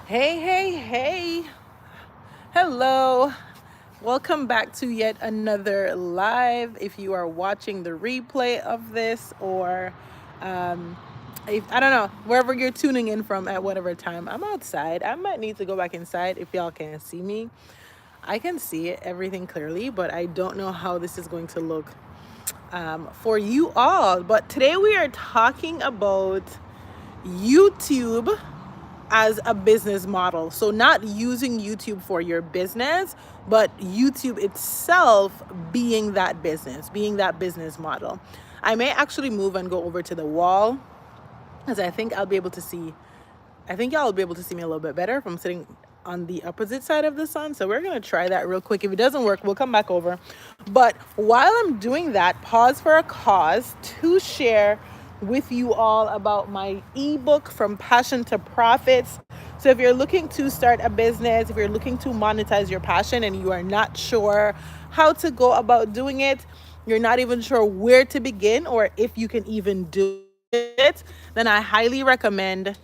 Hey, hey, hey. Hello. Welcome back to yet another live. If you are watching the replay of this or if I don't know, wherever you're tuning in from at whatever time. I'm outside. I might need to go back inside if y'all can't see me. I can see it, everything clearly, but I don't know how this is going to look for you all. But today we are talking about YouTube as a business model. So not using YouTube for your business, but YouTube itself being that business model. I may actually move and go over to the wall because I think y'all will be able to see me a little bit better if I'm sitting on the opposite side of the sun. So we're going to try that real quick. If it doesn't work, we'll come back over. But while I'm doing that, pause for a cause to share with you all about my ebook From Passion to Profits. So if you're looking to start a business, if you're looking to monetize your passion and you are not sure how to go about doing it, you're not even sure where to begin or if you can even do it, then I highly recommend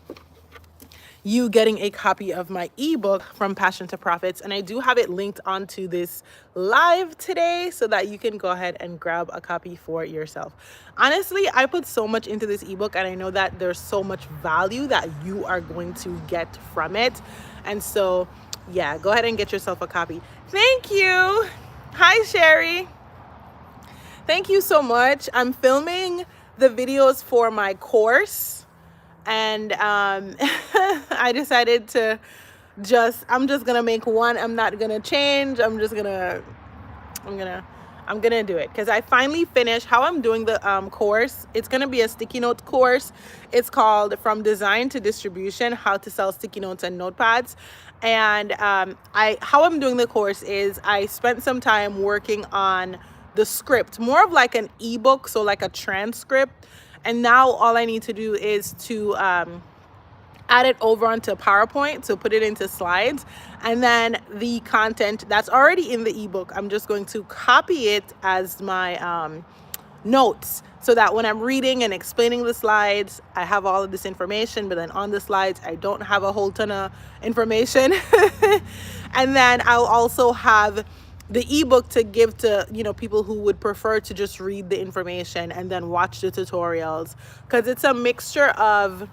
you getting a copy of my ebook From Passion to Profits. And I do have it linked onto this live today so that you can go ahead and grab a copy for yourself. Honestly, I put so much into this ebook and I know that there's so much value that you are going to get from it. And so, yeah, go ahead and get yourself a copy. Thank you. Hi, Sherry. Thank you so much. I'm filming the videos for my course and I decided to I'm just gonna make one. I'm not gonna change. I'm gonna do it because I finally finished how I'm doing the course. It's gonna be a sticky note course. It's called From Design to Distribution: How to Sell Sticky Notes and Notepads. And how I'm doing the course is I spent some time working on the script, more of like an ebook, so like a transcript. And now all I need to do is to add it over onto PowerPoint, so put it into slides, and then the content that's already in the ebook, I'm just going to copy it as my notes so that when I'm reading and explaining the slides, I have all of this information, but then on the slides, I don't have a whole ton of information. And then I'll also have the ebook to give to people who would prefer to just read the information and then watch the tutorials, because it's a mixture of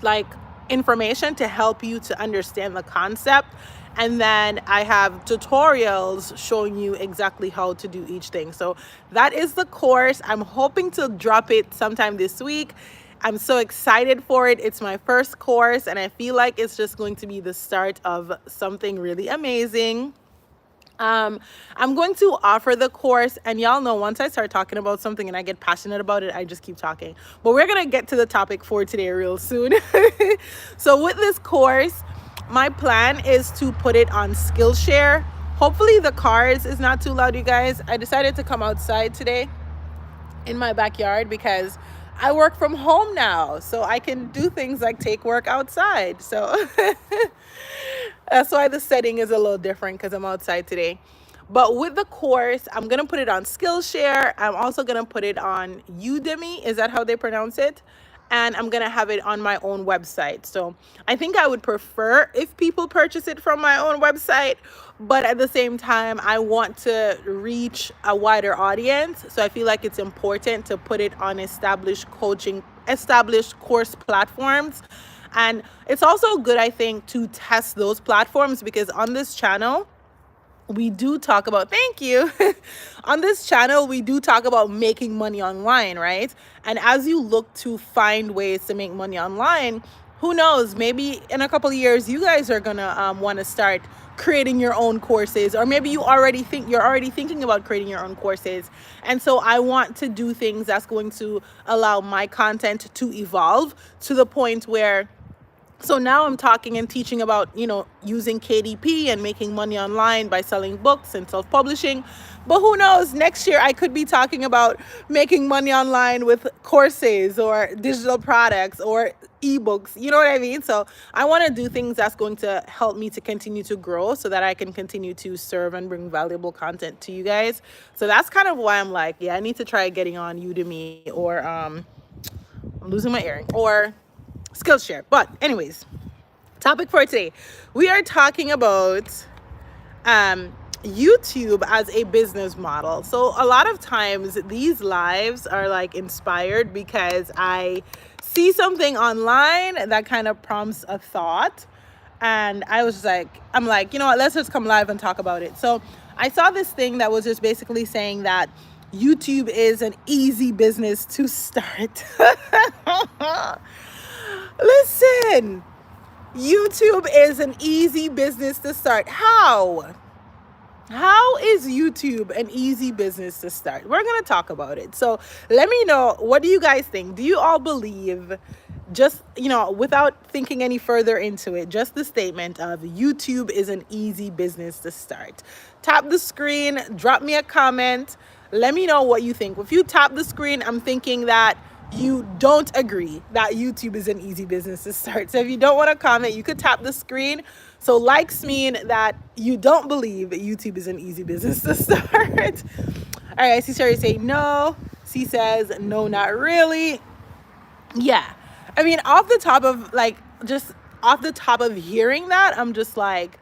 like information to help you to understand the concept, and then I have tutorials showing you exactly how to do each thing. So that is the course. I'm hoping to drop it sometime this week. I'm so excited for it. It's my first course and I feel like it's just going to be the start of something really amazing. I'm going to offer the course, and y'all know once I start talking about something and I get passionate about it, I just keep talking. But we're going to get to the topic for today real soon. So with this course, my plan is to put it on Skillshare. Hopefully the cars is not too loud, you guys. I decided to come outside today in my backyard because I work from home now, so I can do things like take work outside. So that's why the setting is a little different, because I'm outside today. But with the course, I'm going to put it on Skillshare. I'm also going to put it on Udemy. Is that how they pronounce it? And I'm going to have it on my own website. So I think I would prefer if people purchase it from my own website, but at the same time, I want to reach a wider audience. So I feel like it's important to put it on established course platforms. And it's also good, I think, to test those platforms, because on this channel, we do talk about, thank you. On this channel, we do talk about making money online, right? And as you look to find ways to make money online, who knows, maybe in a couple of years, you guys are gonna want to start creating your own courses, or maybe you're already thinking about creating your own courses. And so I want to do things that's going to allow my content to evolve to the point where, so now I'm talking and teaching about, using KDP and making money online by selling books and self-publishing. But who knows, next year I could be talking about making money online with courses or digital products or ebooks. You know what I mean? So I want to do things that's going to help me to continue to grow so that I can continue to serve and bring valuable content to you guys. So that's kind of why I'm like, yeah, I need to try getting on Udemy or I'm losing my earring, or Skillshare. But anyways, Topic for today, we are talking about YouTube as a business model. So a lot of times these lives are like inspired because I see something online that kind of prompts a thought, and I was just like, I'm like, you know what, let's just come live and talk about it. So I saw this thing that was just basically saying that YouTube is an easy business to start. Listen, YouTube is an easy business to start. How? How is YouTube an easy business to start? We're going to talk about it. So let me know, what do you guys think? Do you all believe, just, without thinking any further into it, just the statement of YouTube is an easy business to start? Tap the screen, drop me a comment. Let me know what you think. If you tap the screen, I'm thinking that you don't agree that YouTube is an easy business to start. So if you don't want to comment, you could tap the screen. So likes mean that you don't believe YouTube is an easy business to start. All right, I see Sherry say no. C says no, not really. Yeah. I mean, off the top of hearing that, I'm just like,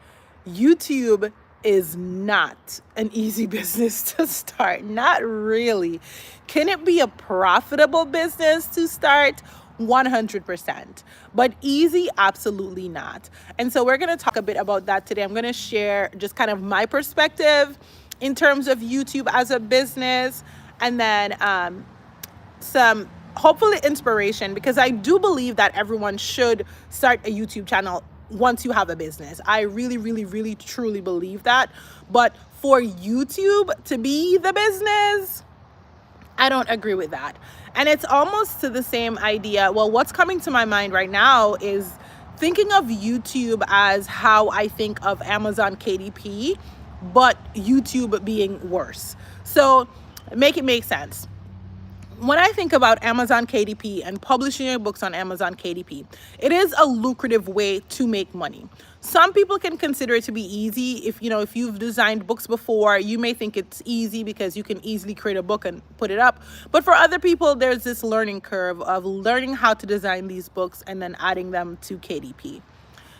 YouTube is not an easy business to start. Not really. Can it be a profitable business to start? 100%. But easy, absolutely not. And so we're going to talk a bit about that today. I'm going to share just kind of my perspective in terms of YouTube as a business, and then some hopefully inspiration, because I do believe that everyone should start a YouTube channel once you have a business. I really, really, really, truly believe that. But for YouTube to be the business, I don't agree with that. And it's almost to the same idea. Well, what's coming to my mind right now is thinking of YouTube as how I think of Amazon KDP, but YouTube being worse. So make it make sense. When I think about Amazon KDP and publishing your books on Amazon KDP, it is a lucrative way to make money. Some people can consider it to be easy. If you've designed books before, you may think it's easy because you can easily create a book and put it up. But for other people, there's this learning curve of learning how to design these books and then adding them to KDP.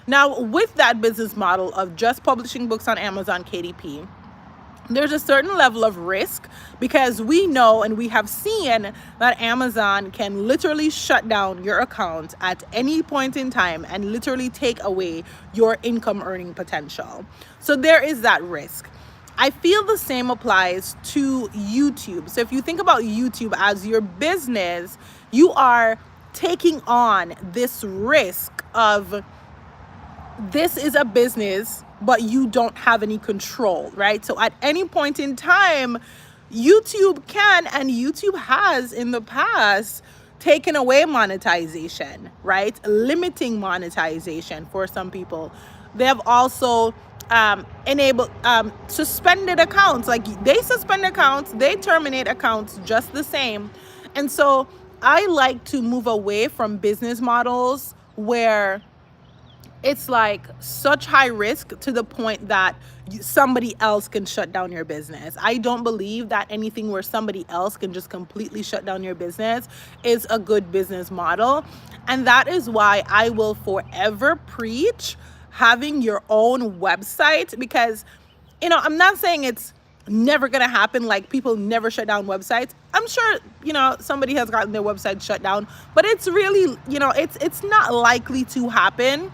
Now, with that business model of just publishing books on Amazon KDP, there's a certain level of risk, because we know and we have seen that Amazon can literally shut down your account at any point in time and literally take away your income earning potential. So there is that risk. I feel the same applies to YouTube. So if you think about YouTube as your business, you are taking on this risk of, this is a business, but you don't have any control, right? So at any point in time, YouTube can, and YouTube has in the past, taken away monetization, right? Limiting monetization for some people. They have also enabled suspended accounts. Like, they suspend accounts, they terminate accounts just the same. And so I like to move away from business models where it's like such high risk to the point that somebody else can shut down your business. I don't believe that anything where somebody else can just completely shut down your business is a good business model. And that is why I will forever preach having your own website, because, I'm not saying it's never gonna happen, like people never shut down websites. I'm sure somebody has gotten their website shut down, but it's really it's not likely to happen.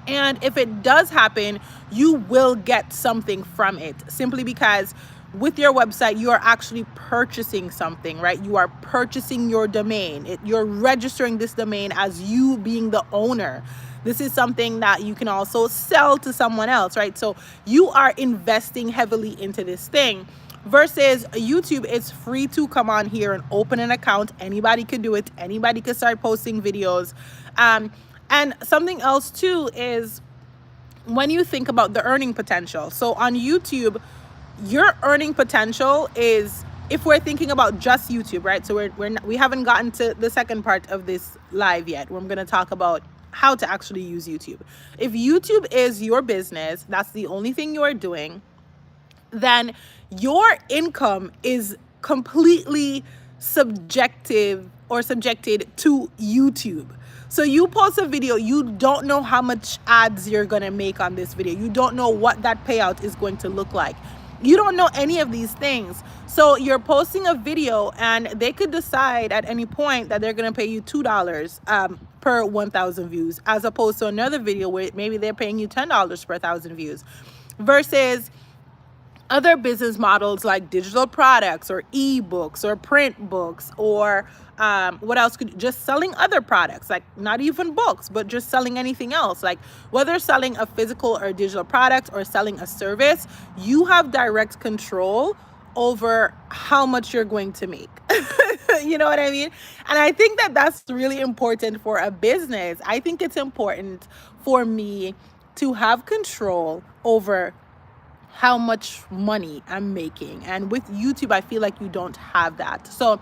And if it does happen, you will get something from it, simply because with your website, you are actually purchasing something, right? You are purchasing your domain. You're registering this domain as you being the owner. This is something that you can also sell to someone else, right? So you are investing heavily into this thing. Versus YouTube, it's free to come on here and open an account. Anybody could do it. Anybody could start posting videos. And something else too is when you think about the earning potential. So on YouTube, your earning potential is, if we're thinking about just YouTube, right? So we haven't gotten to the second part of this live yet. We're going to talk about how to actually use YouTube. If YouTube is your business, that's the only thing you are doing, then your income is completely subjective or subjected to YouTube. So you post a video, you don't know how much ads you're going to make on this video. You don't know what that payout is going to look like. You don't know any of these things. So you're posting a video and they could decide at any point that they're going to pay you $2 per 1,000 views, as opposed to another video where maybe they're paying you $10 per 1,000 views, versus other business models like digital products or ebooks or print books, or what else could, just selling other products, like not even books, but just selling anything else, like whether selling a physical or digital product or selling a service. You have direct control over how much you're going to make. You know what I mean? And I think that that's really important for a business. I think it's important for me to have control over how much money I'm making. And with YouTube, I feel like you don't have that. So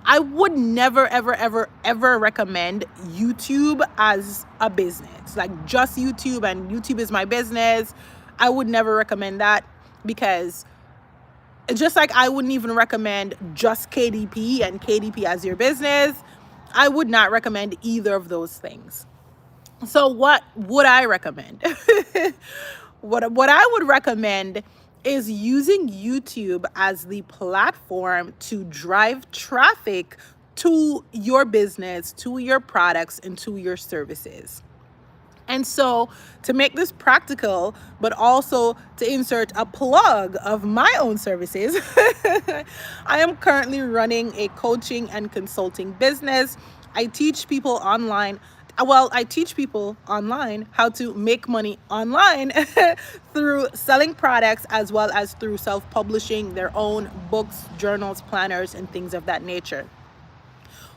I would never, ever, ever, ever recommend YouTube as a business, like just YouTube and YouTube is my business. I would never recommend that, because just like I wouldn't even recommend just KDP and KDP as your business, I would not recommend either of those things. So what would I recommend? What I would recommend is using YouTube as the platform to drive traffic to your business, to your products, and to your services. And so to make this practical, but also to insert a plug of my own services, I am currently running a coaching and consulting business. I teach people online how to make money online through selling products, as well as through self-publishing their own books, journals, planners, and things of that nature.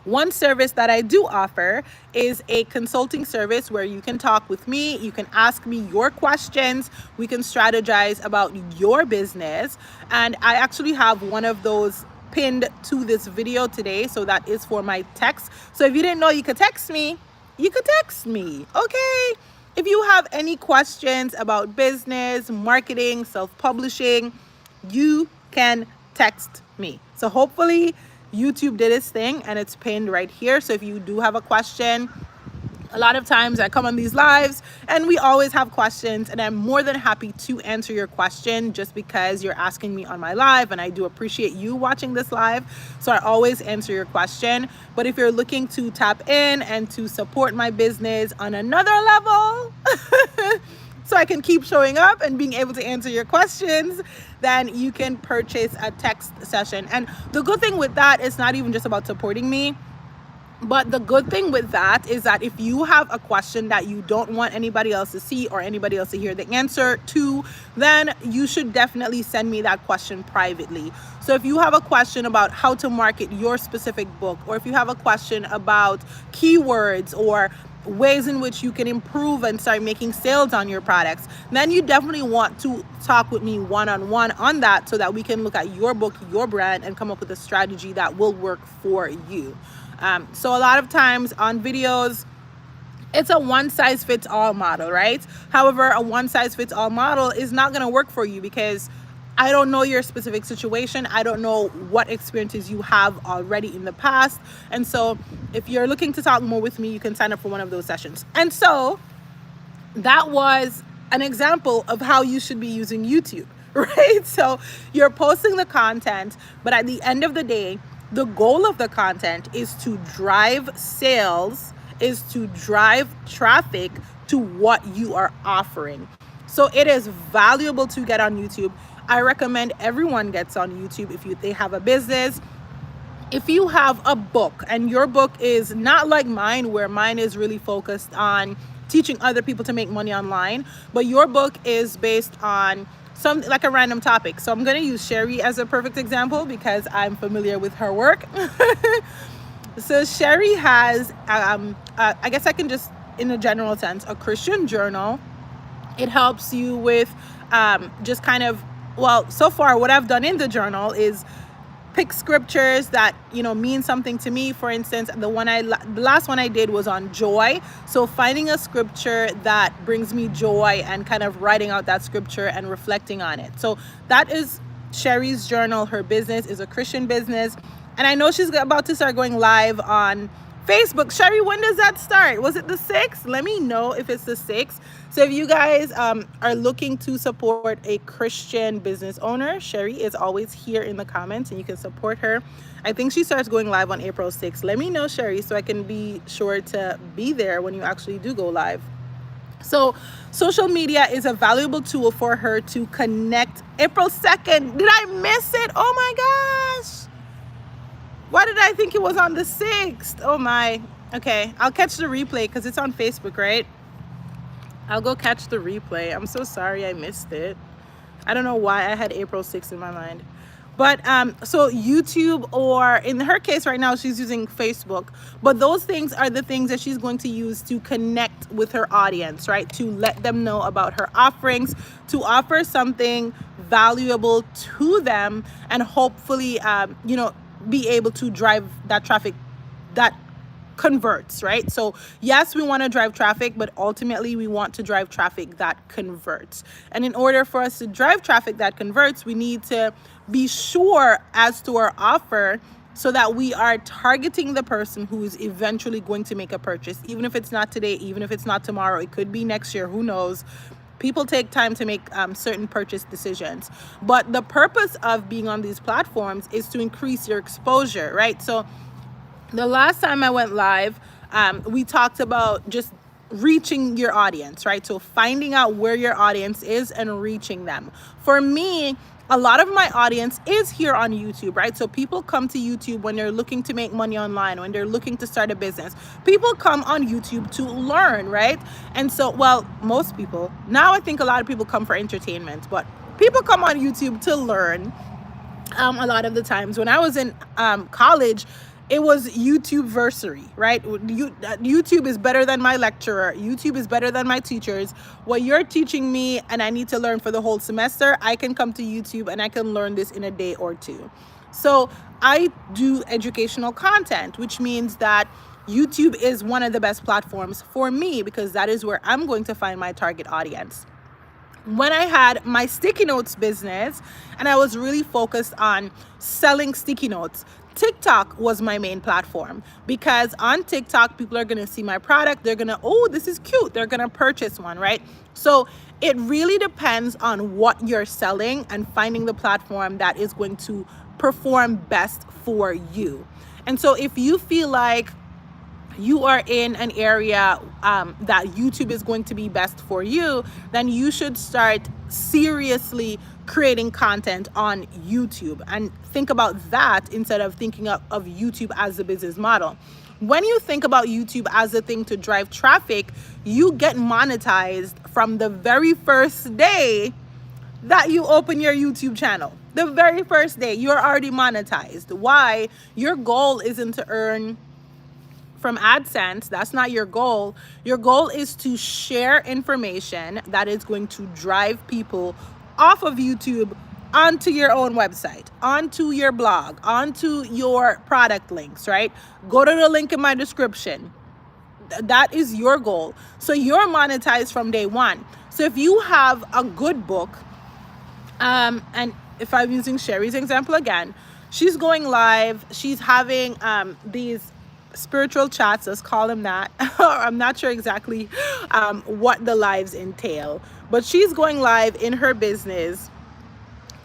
One service that I do offer is a consulting service where you can talk with me, you can ask me your questions, we can strategize about your business. And I actually have one of those pinned to this video today, so that is for my text. So if you didn't know you could text me, you could text me, okay? If you have any questions about business, marketing, self-publishing, you can text me. So hopefully YouTube did its thing and it's pinned right here. So if you do have a question, a lot of times I come on these lives and we always have questions, and I'm more than happy to answer your question just because you're asking me on my live, and I do appreciate you watching this live. So I always answer your question. But if you're looking to tap in and to support my business on another level, so I can keep showing up and being able to answer your questions, then you can purchase a text session. And the good thing with that is not even just about supporting me, but the good thing with that is that if you have a question that you don't want anybody else to see or anybody else to hear the answer to, then you should definitely send me that question privately. So if you have a question about how to market your specific book, or if you have a question about keywords or ways in which you can improve and start making sales on your products, then you definitely want to talk with me one-on-one on that, so that we can look at your book, your brand, and come up with a strategy that will work for you. So a lot of times on videos, it's a one-size-fits-all model, right? However, a one-size-fits-all model is not going to work for you, because I don't know your specific situation. I don't know what experiences you have already in the past. And so if you're looking to talk more with me, you can sign up for one of those sessions. And so that was an example of how you should be using YouTube, right? So you're posting the content, but at the end of the day, the goal of the content is to drive sales, is to drive traffic to what you are offering. So it is valuable to get on YouTube. I recommend everyone gets on YouTube if they have a business. If you have a book and your book is not like mine, where mine is really focused on teaching other people to make money online, but your book is based on something like a random topic. So I'm going to use Sherry as a perfect example because I'm familiar with her work. So Sherry has, I guess I can just, in a general sense, a Christian journal. It helps you with just kind of, well, so far what I've done in the journal is pick scriptures that, you know, mean something to me. For instance, the last one I did was on joy. So finding a scripture that brings me joy and kind of writing out that scripture and reflecting on it. So that is Sherry's journal. Her business is a Christian business. And I know she's about to start going live on Facebook, Sherry, when does that start? Was it the 6th? Let me know if it's the 6th. So if you guys are looking to support a Christian business owner, Sherry is always here in the comments and you can support her. I think she starts going live on April 6th. Let me know, Sherry, so I can be sure to be there when you actually do go live. So social media is a valuable tool for her to connect. April 2nd. Did I miss it? Oh my gosh. Why did I think it was on the 6th? Oh my. Okay, I'll catch the replay because it's on Facebook, right? I'll go catch the replay. I'm so sorry I missed it. I don't know why I had April 6th in my mind. But so YouTube, or in her case right now, she's using Facebook. But those things are the things that she's going to use to connect with her audience, right? To let them know about her offerings, to offer something valuable to them, and hopefully, be able to drive that traffic that converts, right? So yes, we want to drive traffic, but ultimately we want to drive traffic that converts. And in order for us to drive traffic that converts, we need to be sure as to our offer so that we are targeting the person who is eventually going to make a purchase. Even if it's not today, even if it's not tomorrow, it could be next year, who knows? People take time to make certain purchase decisions. But the purpose of being on these platforms is to increase your exposure, right? So the last time I went live, we talked about just reaching your audience, right? So finding out where your audience is and reaching them. For me, a lot of my audience is here on YouTube, right? So people come to YouTube when they're looking to make money online, when they're looking to start a business. People come on YouTube to learn, right? And so, well, most people, now I think a lot of people come for entertainment, but people come on YouTube to learn. A lot of the times when I was in college, it was YouTube-versary, right? YouTube is better than my lecturer. YouTube is better than my teachers. What you're teaching me and I need to learn for the whole semester, I can come to YouTube and I can learn this in a day or two. So I do educational content, which means that YouTube is one of the best platforms for me because that is where I'm going to find my target audience. When I had my sticky notes business and I was really focused on selling sticky notes, TikTok was my main platform because on TikTok, people are going to see my product. They're going to, oh, this is cute. They're going to purchase one, right? So it really depends on what you're selling and finding the platform that is going to perform best for you. And so if you feel like you are in an area that YouTube is going to be best for you, then you should start seriously creating content on YouTube and think about that instead of thinking of YouTube as a business model. When you think about YouTube as a thing to drive traffic, you get monetized from the very first day that you open your YouTube channel. The very first day, you're already monetized. Why? Your goal isn't to earn from AdSense. That's not your goal. Your goal is to share information that is going to drive people off of YouTube onto your own website, onto your blog, onto your product links, right? Go to the link in my description. That is your goal. So you're monetized from day one. So if you have a good book, and if I'm using Sherry's example again, she's going live, she's having these spiritual chats, let's call them that. I'm not sure exactly what the lives entail, but she's going live in her business,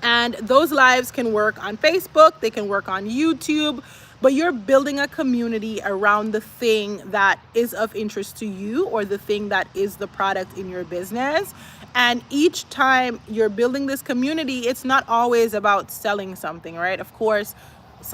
and those lives can work on Facebook, they can work on YouTube, but you're building a community around the thing that is of interest to you or the thing that is the product in your business. And each time you're building this community, it's not always about selling something, right? Of course,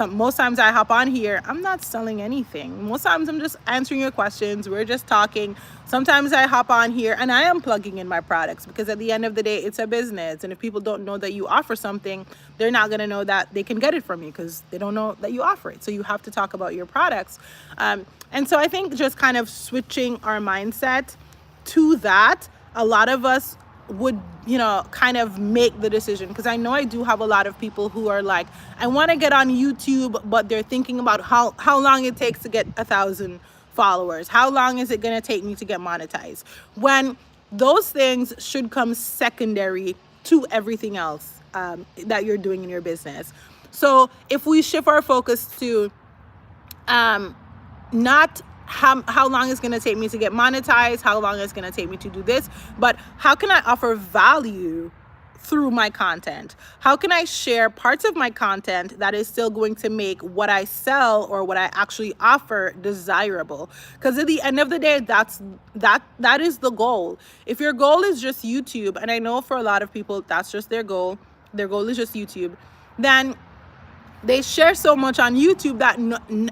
most times I hop on here, I'm not selling anything. Most times I'm just answering your questions. We're just talking. Sometimes I hop on here and I am plugging in my products because at the end of the day, it's a business. And if people don't know that you offer something, they're not going to know that they can get it from you because they don't know that you offer it. So you have to talk about your products. And so I think just kind of switching our mindset to that, a lot of us would, kind of make the decision, because I know I do have a lot of people who are like, I want to get on YouTube, but they're thinking about how long it takes to get 1,000 followers. How long is it going to take me to get monetized? When those things should come secondary to everything else that you're doing in your business. So if we shift our focus to not how long it's going to take me to get monetized, how long it's going to take me to do this, but how can I offer value through my content? How can I share parts of my content that is still going to make what I sell or what I actually offer desirable? Because at the end of the day, that is the goal. If your goal is just YouTube, and I know for a lot of people that's just their goal is just YouTube, then they share so much on YouTube that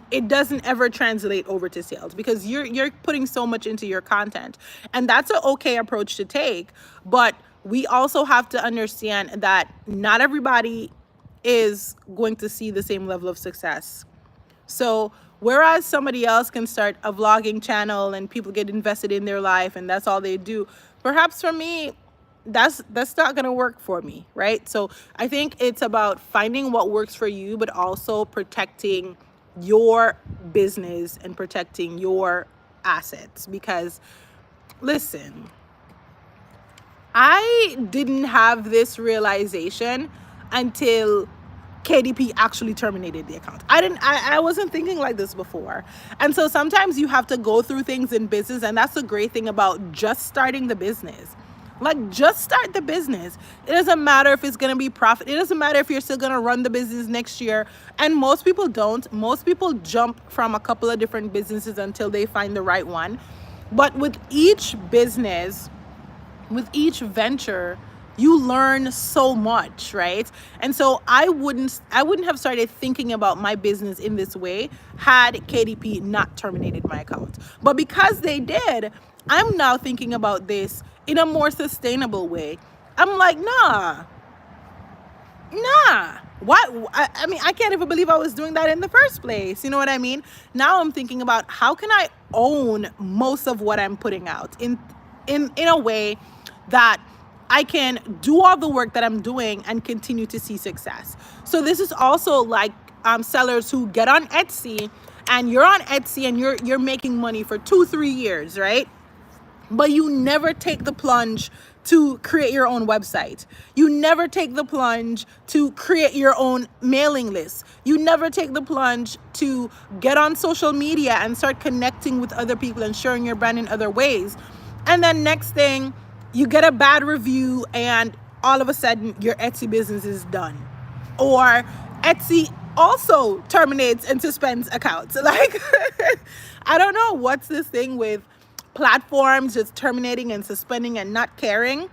it doesn't ever translate over to sales, because you're putting so much into your content, and that's an okay approach to take. But we also have to understand that not everybody is going to see the same level of success. So whereas somebody else can start a vlogging channel and people get invested in their life and that's all they do, perhaps for me, that's not going to work for me, right? So I think it's about finding what works for you, but also protecting your business and protecting your assets. Because listen, I didn't have this realization until KDP actually terminated the account. I wasn't thinking like this before. And so sometimes you have to go through things in business, and that's the great thing about just starting the business. Like, just start the business. It doesn't matter if it's going to be profit. It doesn't matter if you're still going to run the business next year. And most people don't. Most people jump from a couple of different businesses until they find the right one. But with each business, with each venture, you learn so much, right? And so I wouldn't have started thinking about my business in this way had KDP not terminated my account. But because they did, I'm now thinking about this in a more sustainable way. I'm like, nah. What? I mean, I can't even believe I was doing that in the first place. You know what I mean? Now I'm thinking about how can I own most of what I'm putting out in a way that I can do all the work that I'm doing and continue to see success. So this is also like sellers who get on Etsy, and you're on Etsy and you're making money for 2-3 years, right? But you never take the plunge to create your own website. You never take the plunge to create your own mailing list. You never take the plunge to get on social media and start connecting with other people and sharing your brand in other ways. And then next thing, you get a bad review and all of a sudden your Etsy business is done. Or Etsy also terminates and suspends accounts. Like, I don't know what's this thing with platforms just terminating and suspending and not caring.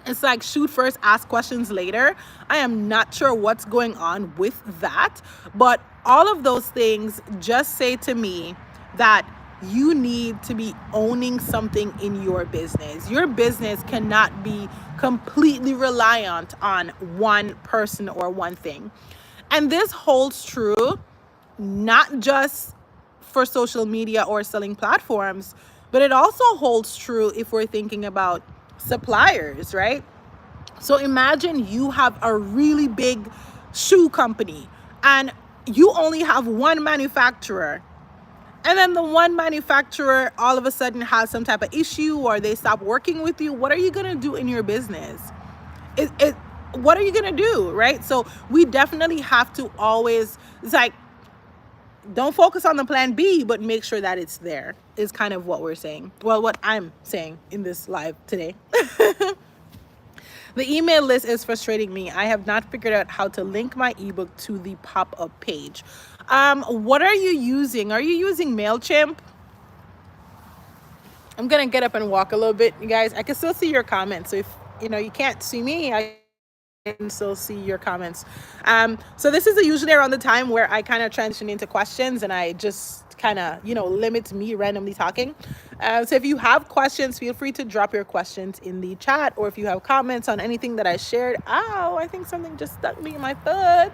It's like shoot first, ask questions later. I am not sure what's going on with that, but all of those things just say to me that you need to be owning something in your business. Your business cannot be completely reliant on one person or one thing. And this holds true not just for social media or selling platforms, but it also holds true if we're thinking about suppliers, right? So imagine you have a really big shoe company and you only have one manufacturer. And then the one manufacturer all of a sudden has some type of issue or they stop working with you. What are you going to do in your business? What are you going to do, right? So we definitely have to always, it's like, don't focus on the plan B, but make sure that it's there, is kind of what we're saying. Well, what I'm saying in this live today. The email list is frustrating me. I have not figured out how to link my ebook to the pop-up page. What are you using? Are you using MailChimp? I'm going to get up and walk a little bit, you guys. I can still see your comments. So if, you can't see me, I can still see your comments. So this is usually around the time where I kind of transition into questions and I just kind of, limit me randomly talking. So if you have questions, feel free to drop your questions in the chat, or if you have comments on anything that I shared. Ow, I think something just stuck me in my foot.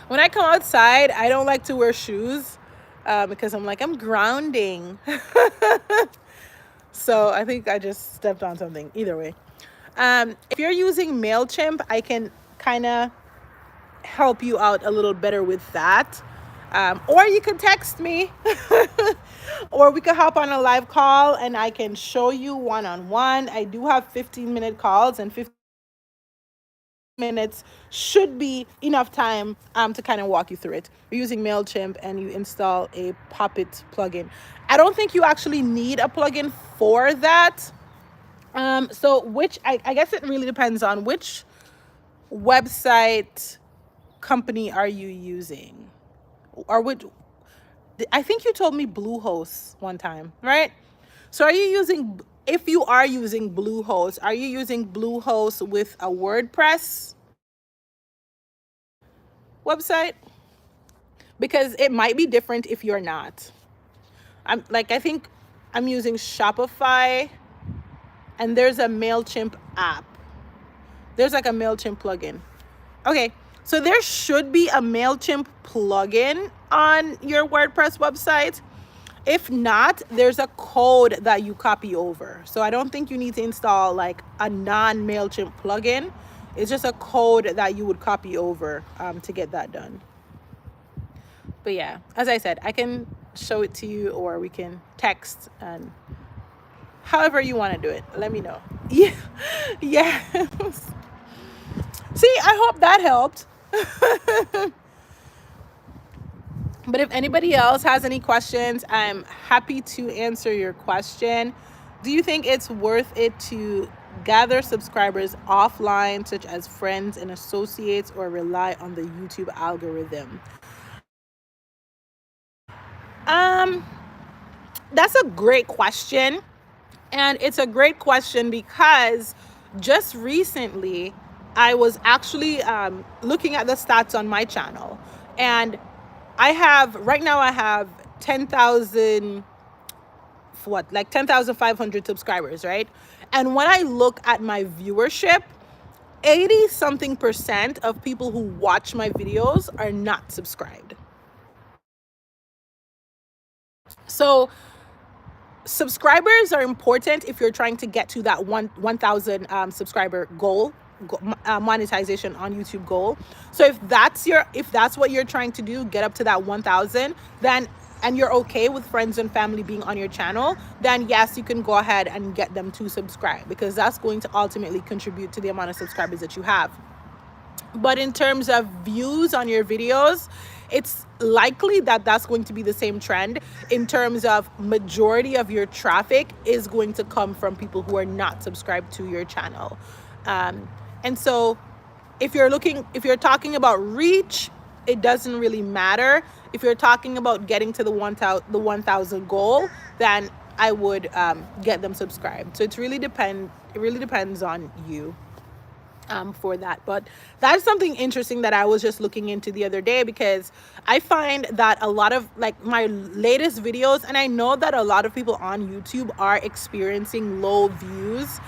When I come outside, I don't like to wear shoes because I'm grounding. So I think I just stepped on something. Either way. If you're using MailChimp, I can kind of help you out a little better with that. Or you can text me or we could hop on a live call and I can show you one-on-one. I do have 15-minute calls and 15 minutes should be enough time to kind of walk you through it. You're using MailChimp and you install a Pop-it plugin. I don't think you actually need a plugin for that. So which I guess it really depends on which website company are you using, or which, I think you told me Bluehost one time, right? So are you using, if you are using Bluehost, are you using Bluehost with a WordPress website? Because it might be different if you're not. I think I'm using Shopify, and there's a MailChimp app. There's like a MailChimp plugin. Okay, so there should be a MailChimp plugin on your WordPress website. If not, there's a code that you copy over. So I don't think you need to install like a non-MailChimp plugin. It's just a code that you would copy over to get that done. But yeah, as I said, I can show it to you, or we can text, and however you want to do it, let me know. Yeah. Yes. See, I hope that helped. But if anybody else has any questions, I'm happy to answer your question. Do you think it's worth it to gather subscribers offline, such as friends and associates, or rely on the YouTube algorithm? That's a great question. And it's a great question because just recently I was actually looking at the stats on my channel, and right now I have 10,000, like 10,500 subscribers, right? And when I look at my viewership, 80 something percent of people who watch my videos are not subscribed. So subscribers are important if you're trying to get to that 1,000 subscriber goal, monetization on YouTube goal. So if that's what you're trying to do, get up to that 1,000, then, and you're okay with friends and family being on your channel, then yes, you can go ahead and get them to subscribe, because that's going to ultimately contribute to the amount of subscribers that you have. But in terms of views on your videos, it's likely that that's going to be the same trend. In terms of majority of your traffic is going to come from people who are not subscribed to your channel. And so if you're talking about reach, it doesn't really matter. If you're talking about getting to the 1,000 goal, then I would get them subscribed. So it really depends on you. For that. But that's something interesting that I was just looking into the other day, because I find that a lot of like my latest videos, and I know that a lot of people on YouTube are experiencing low views.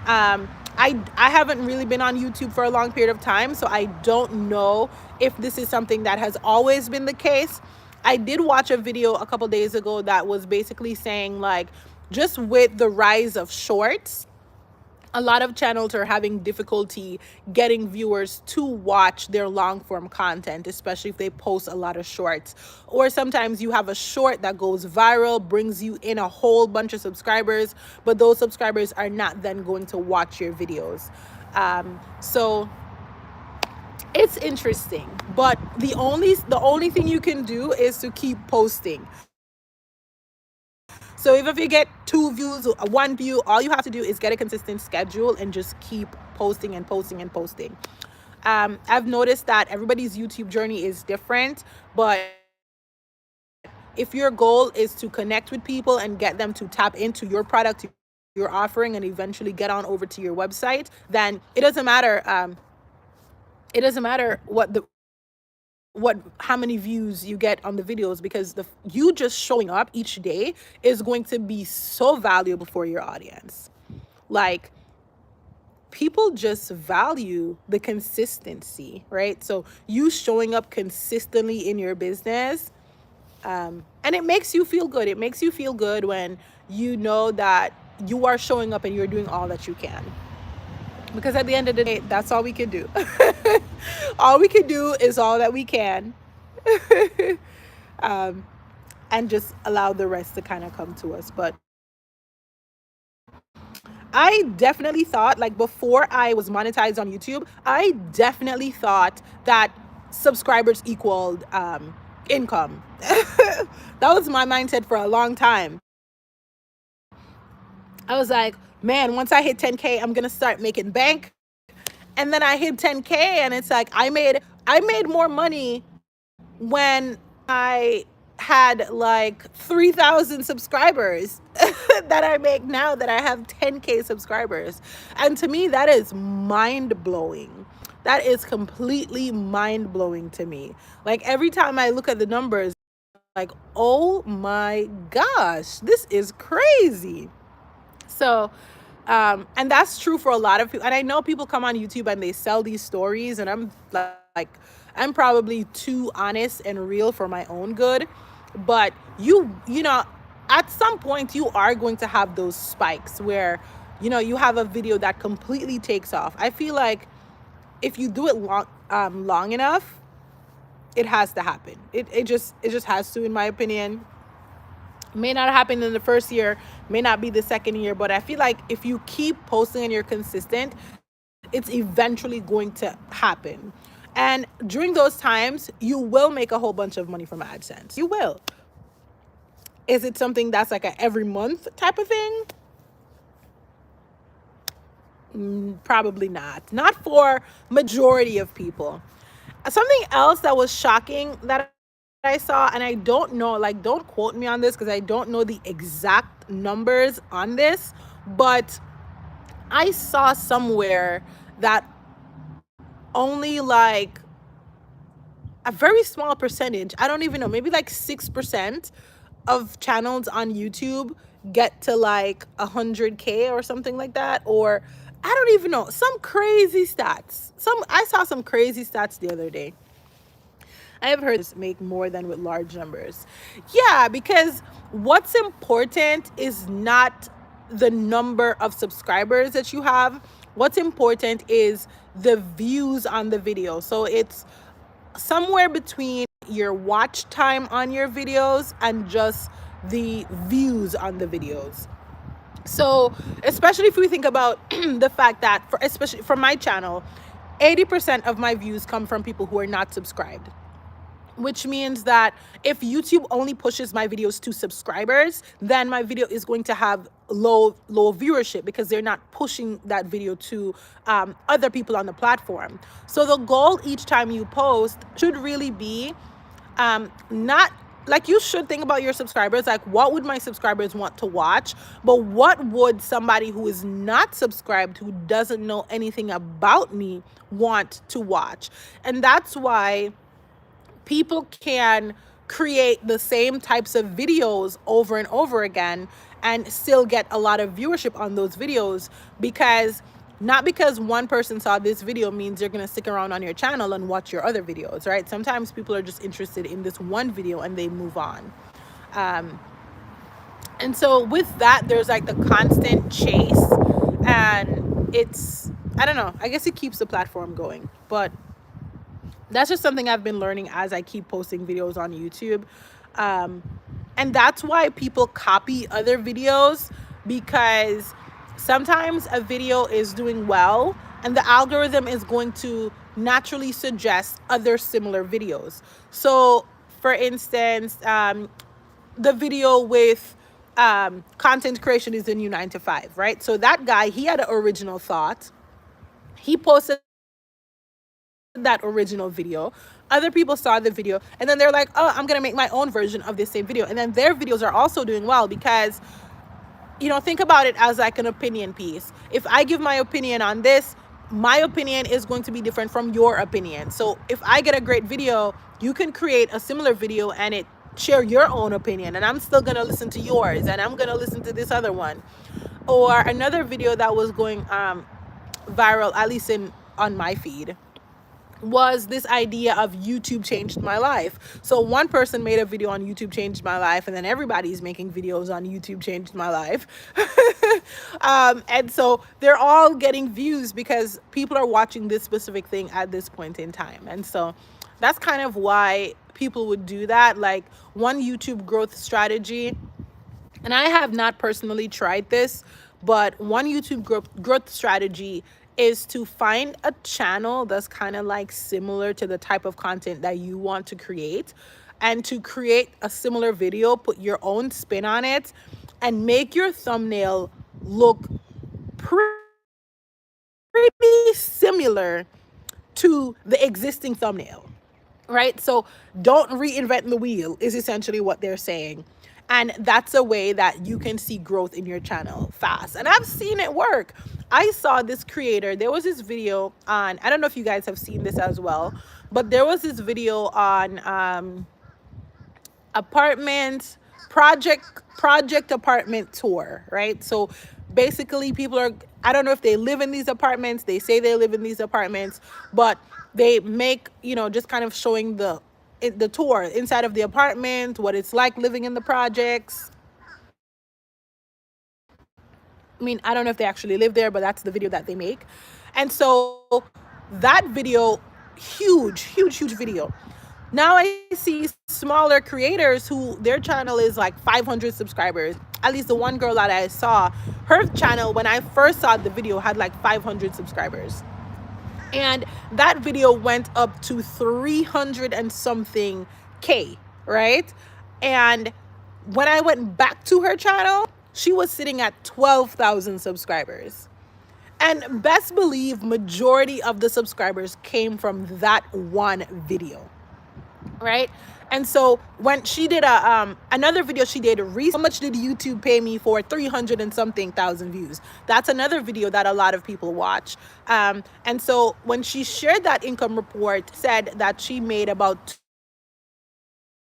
I haven't really been on YouTube for a long period of time, so I don't know if this is something that has always been the case. I did watch a video a couple days ago that was basically saying, like, just with the rise of shorts, a lot of channels are having difficulty getting viewers to watch their long form content, especially if they post a lot of shorts. Or sometimes you have a short that goes viral, brings you in a whole bunch of subscribers, but those subscribers are not then going to watch your videos. So it's interesting, but the only thing you can do is to keep posting. So if you get 2 views or 1 view, all you have to do is get a consistent schedule and just keep posting and posting and posting. I've noticed that everybody's YouTube journey is different, but if your goal is to connect with people and get them to tap into your product you're offering and eventually get on over to your website, then it doesn't matter. It doesn't matter how many views you get on the videos, because you just showing up each day is going to be so valuable for your audience. Like, people just value the consistency, right? So you showing up consistently in your business, and it makes you feel good. It makes you feel good when you know that you are showing up and you're doing all that you can. Because at the end of the day, that's all we can do. All we can do is all that we can. And just allow the rest to kind of come to us. But I definitely thought, like, before I was monetized on YouTube, I definitely thought that subscribers equaled income. That was my mindset for a long time. I was like, man, once I hit 10K, I'm gonna start making bank. And then I hit 10K, and it's like I made more money when I had like 3,000 subscribers that I make now that I have 10K subscribers. And to me, that is mind blowing. That is completely mind blowing to me. Like, every time I look at the numbers, like, oh my gosh, this is crazy. So, and that's true for a lot of people. And I know people come on YouTube and they sell these stories, and I'm like, I'm probably too honest and real for my own good. But you know, at some point you are going to have those spikes where, you have a video that completely takes off. I feel like if you do it long enough, it has to happen. It just has to, in my opinion. May not happen in the first year, may not be the second year, but I feel like if you keep posting and you're consistent, it's eventually going to happen. And during those times, you will make a whole bunch of money from AdSense. You will. Is it something that's like a every month type of thing? Probably not. Not for majority of people. Something else that was shocking that I saw, and I don't know, like, don't quote me on this because I don't know the exact numbers on this, but I saw somewhere that only like a very small percentage, I don't even know, maybe like 6% of channels on YouTube get to like 100K or something like that. Or I don't even know, some crazy stats. I saw some crazy stats the other day. I have heard this make more than with large numbers. Yeah, because what's important is not the number of subscribers that you have. What's important is the views on the video. So it's somewhere between your watch time on your videos and just the views on the videos. So especially if we think about the fact that, especially for my channel, 80% of my views come from people who are not subscribed, which means that if YouTube only pushes my videos to subscribers, then my video is going to have low viewership because they're not pushing that video to other people on the platform. So the goal each time you post should really be not like, you should think about your subscribers, like, what would my subscribers want to watch, but what would somebody who is not subscribed, who doesn't know anything about me, want to watch. And that's why people can create the same types of videos over and over again and still get a lot of viewership on those videos, because not because one person saw this video means they're going to stick around on your channel and watch your other videos, right? Sometimes people are just interested in this one video and they move on. And so with that, there's like the constant chase, and I don't know, I guess it keeps the platform going. But that's just something I've been learning as I keep posting videos on YouTube. And that's why people copy other videos, because sometimes a video is doing well and the algorithm is going to naturally suggest other similar videos. So for instance, the video with content creation is the new 9 to 5, right? So that guy, he had an original thought. He posted that original video, other people saw the video, and then they're like, oh, I'm gonna make my own version of this same video, and then their videos are also doing well, because think about it as like an opinion piece. If I give my opinion on this, my opinion is going to be different from your opinion. So if I get a great video, you can create a similar video and share your own opinion, and I'm still gonna listen to yours, and I'm gonna listen to this other one. Or another video that was going viral, at least on my feed, was this idea of YouTube changed my life. So one person made a video on YouTube changed my life, and then everybody's making videos on YouTube changed my life. And so they're all getting views because people are watching this specific thing at this point in time. And so that's kind of why people would do that. Like, one YouTube growth strategy, and I have not personally tried this, but one YouTube growth strategy is to find a channel that's kind of like similar to the type of content that you want to create, and to create a similar video, put your own spin on it, and make your thumbnail look pretty similar to the existing thumbnail, right? So don't reinvent the wheel is essentially what they're saying. And that's a way that you can see growth in your channel fast. And I've seen it work. I saw this creator, there was this video on, I don't know if you guys have seen this as well, but there was this video on apartment project apartment tour, right? So basically people are, I don't know if they live in these apartments, they say they live in these apartments, but they make, you know, just kind of showing the tour inside of the apartment, what it's like living in the projects. I mean, I don't know if they actually live there, but that's the video that they make. And so that video, huge video. Now I see smaller creators who their channel is like 500 subscribers. At least the one girl that I saw, her channel, when I first saw the video, had like 500 subscribers. And that video went up to 300 and something K, right? And when I went back to her channel, she was sitting at 12,000 subscribers. And best believe majority of the subscribers came from that one video, right? And so when she did another video she did recently, how much did YouTube pay me for 300 and something thousand views? That's another video that a lot of people watch. And so when she shared that income report, said that she made about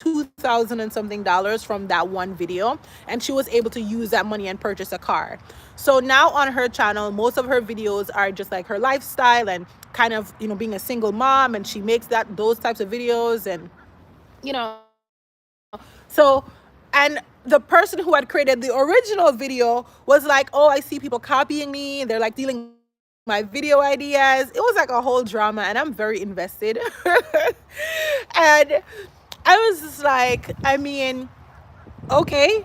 2,000 and something dollars from that one video, and she was able to use that money and purchase a car. So now on her channel, most of her videos are just like her lifestyle and kind of, you know, being a single mom, and she makes those types of videos. And you know, so, and the person who had created the original video was like, oh, I see people copying me, they're like stealing my video ideas. It was like a whole drama, and I'm very invested. And I was just like, I mean, okay,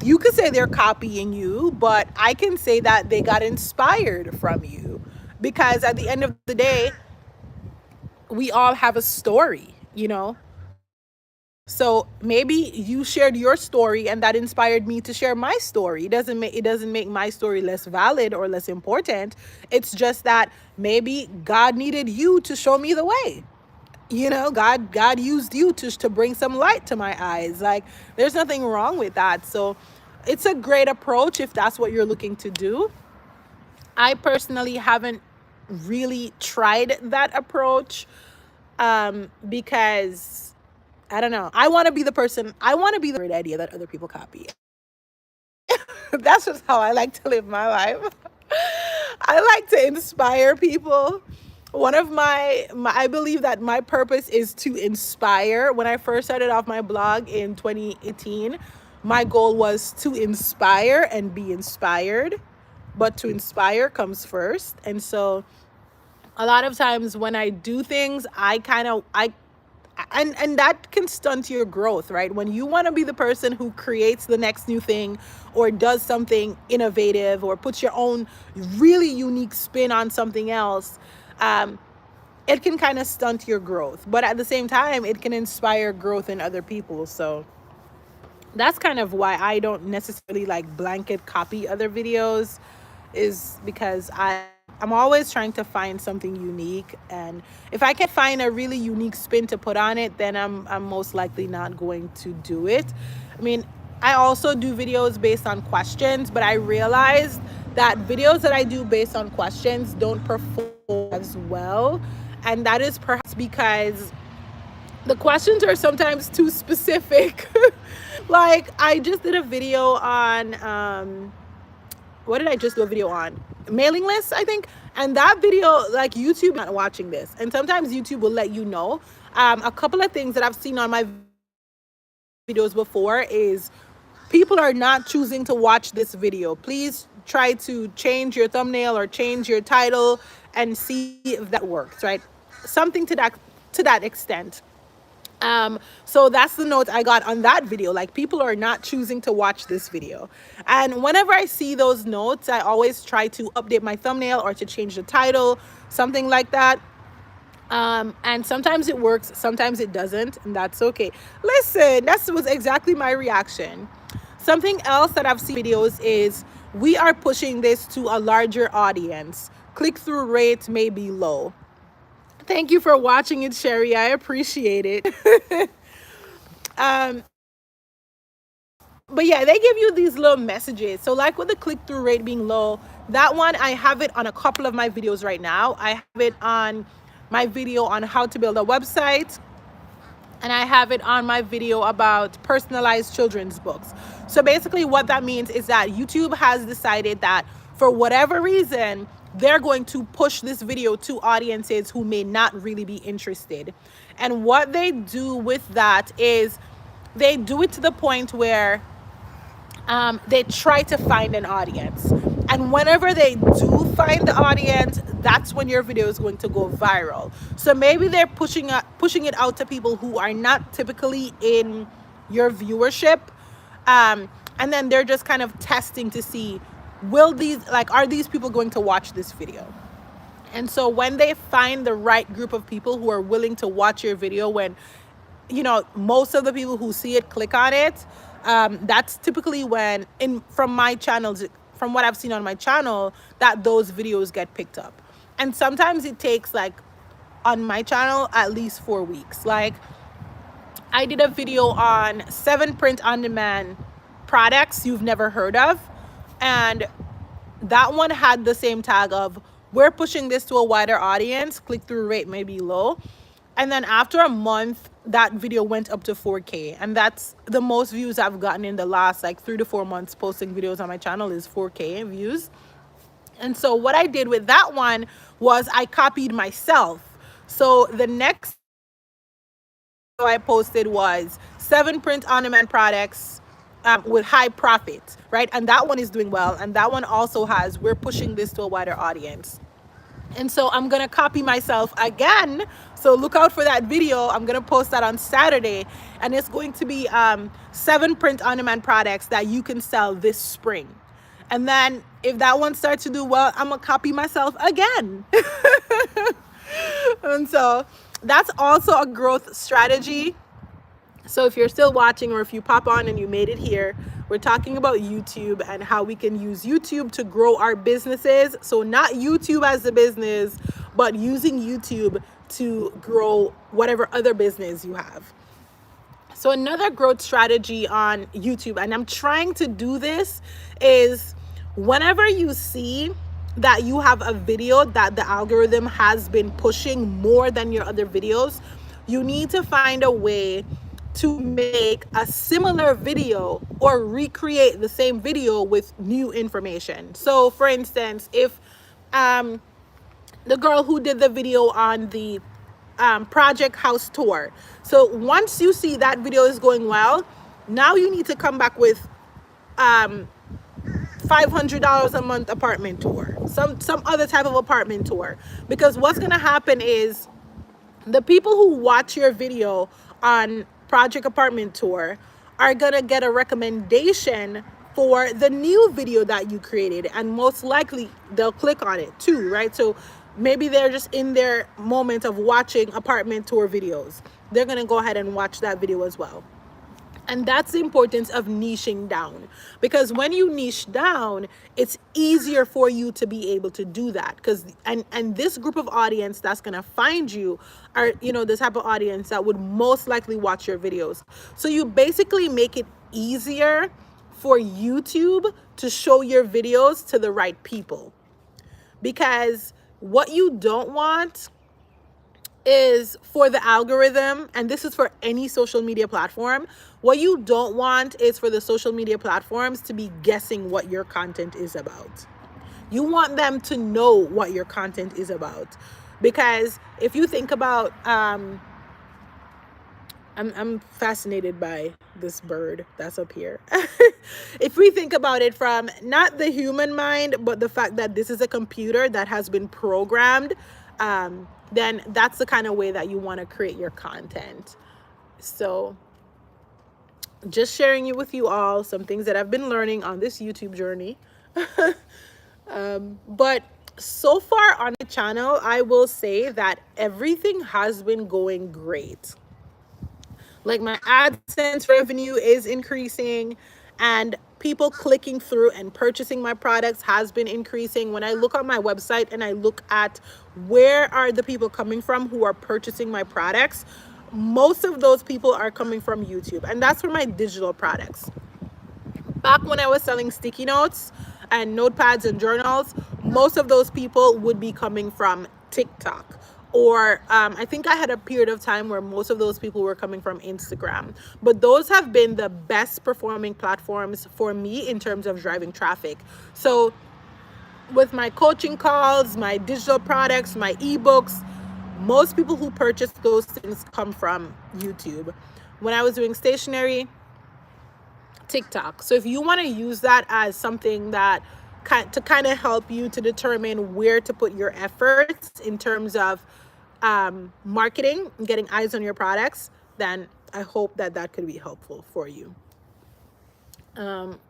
you could say they're copying you, but I can say that they got inspired from you, because at the end of the day, we all have a story, you know? So maybe you shared your story and that inspired me to share my story. It doesn't make my story less valid or less important. It's just that maybe God needed you to show me the way. You know, God used you to bring some light to my eyes. Like, there's nothing wrong with that. So it's a great approach if that's what you're looking to do. I personally haven't really tried that approach, because I don't know. I want to be the great idea that other people copy. That's just how I like to live my life. I like to inspire people. One of my I believe that my purpose is to inspire. When I first started off my blog in 2018, my goal was to inspire and be inspired, but to inspire comes first. And so a lot of times when I do things, and that can stunt your growth, right? When you want to be the person who creates the next new thing, or does something innovative, or puts your own really unique spin on something else, it can kind of stunt your growth. But at the same time, it can inspire growth in other people. So that's kind of why I don't necessarily like blanket copy other videos, is because I'm always trying to find something unique. And if I can find a really unique spin to put on it, then I'm most likely not going to do it. I mean, I also do videos based on questions, but I realized that videos that I do based on questions don't perform as well. And that is perhaps because the questions are sometimes too specific. Like, I just did a video on, what did I just do a video on? Mailing lists, I think. And that video, like, YouTube not watching this. And sometimes YouTube will let you know. A couple of things that I've seen on my videos before is people are not choosing to watch this video. Please try to change your thumbnail or change your title and see if that works, right? Something to that extent. So that's the note I got on that video. Like, people are not choosing to watch this video. And whenever I see those notes, I always try to update my thumbnail or to change the title, something like that. And sometimes it works, sometimes it doesn't, and that's okay. Listen, that was exactly my reaction. Something else that I've seen videos is, we are pushing this to a larger audience. Click-through rate may be low. Thank you for watching it, Sherry. I appreciate it. But yeah, they give you these little messages. So like with the click-through rate being low, that one, I have it on a couple of my videos right now. I have it on my video on how to build a website, and I have it on my video about personalized children's books. So basically what that means is that YouTube has decided that for whatever reason, they're going to push this video to audiences who may not really be interested. And what they do with that is they do it to the point where they try to find an audience. And whenever they do find the audience, that's when your video is going to go viral. So maybe they're pushing it out to people who are not typically in your viewership. And then they're just kind of testing to see, are these people going to watch this video? And so when they find the right group of people who are willing to watch your video, when most of the people who see it click on it, that's typically when, from my channels, from what I've seen on my channel, that those videos get picked up. And sometimes it takes, like on my channel, at least 4 weeks. Like, I did a video on 7 print-on-demand products you've never heard of, and that one had the same tag of, we're pushing this to a wider audience, click-through rate may be low. And then after a month, that video went up to 4K. And that's the most views I've gotten in the last 3 to 4 months posting videos on my channel, is 4K views. And so what I did with that one was I copied myself. So the next video I posted was 7 print-on-demand products with high profit, right? And that one is doing well. And that one also has, we're pushing this to a wider audience. And so I'm going to copy myself again. So look out for that video. I'm going to post that on Saturday. And it's going to be 7 print-on-demand products that you can sell this spring. And then if that one starts to do well, I'm going to copy myself again. And so that's also a growth strategy. So if you're still watching, or if you pop on and you made it here, we're talking about YouTube and how we can use YouTube to grow our businesses. So not YouTube as a business, but using YouTube to grow whatever other business you have. So another growth strategy on YouTube, and I'm trying to do this, is whenever you see that you have a video that the algorithm has been pushing more than your other videos, you need to find a way to make a similar video or recreate the same video with new information. So for instance, if the girl who did the video on the project house tour, so once you see that video is going well, now you need to come back with $500 a month apartment tour, some other type of apartment tour. Because what's going to happen is the people who watch your video on project apartment tour are gonna get a recommendation for the new video that you created, and most likely they'll click on it too, right? So maybe they're just in their moment of watching apartment tour videos, they're gonna go ahead and watch that video as well. And that's the importance of niching down, because when you niche down, it's easier for you to be able to do that. Because and this group of audience that's going to find you are, the type of audience that would most likely watch your videos. So you basically make it easier for YouTube to show your videos to the right people. Because what you don't want is for the algorithm, and this is for any social media platform, what you don't want is for the social media platforms to be guessing what your content is about. You want them to know what your content is about. Because if you think about, I'm fascinated by this bird that's up here. If we think about it from not the human mind, but the fact that this is a computer that has been programmed, then that's the kind of way that you want to create your content. So just sharing it with you all, some things that I've been learning on this YouTube journey. But so far on the channel, I will say that everything has been going great. Like my AdSense revenue is increasing, and people clicking through and purchasing my products has been increasing. When I look on my website and I look at where are the people coming from who are purchasing my products, most of those people are coming from YouTube, and that's for my digital products. Back when I was selling sticky notes and notepads and journals, most of those people would be coming from TikTok. Or I think I had a period of time where most of those people were coming from Instagram. But those have been the best performing platforms for me in terms of driving traffic. So with my coaching calls, my digital products, my ebooks, most people who purchase those things come from YouTube. When I was doing stationery, TikTok. So if you want to use that as something that to kind of help you to determine where to put your efforts in terms of marketing and getting eyes on your products, then I hope that that could be helpful for you.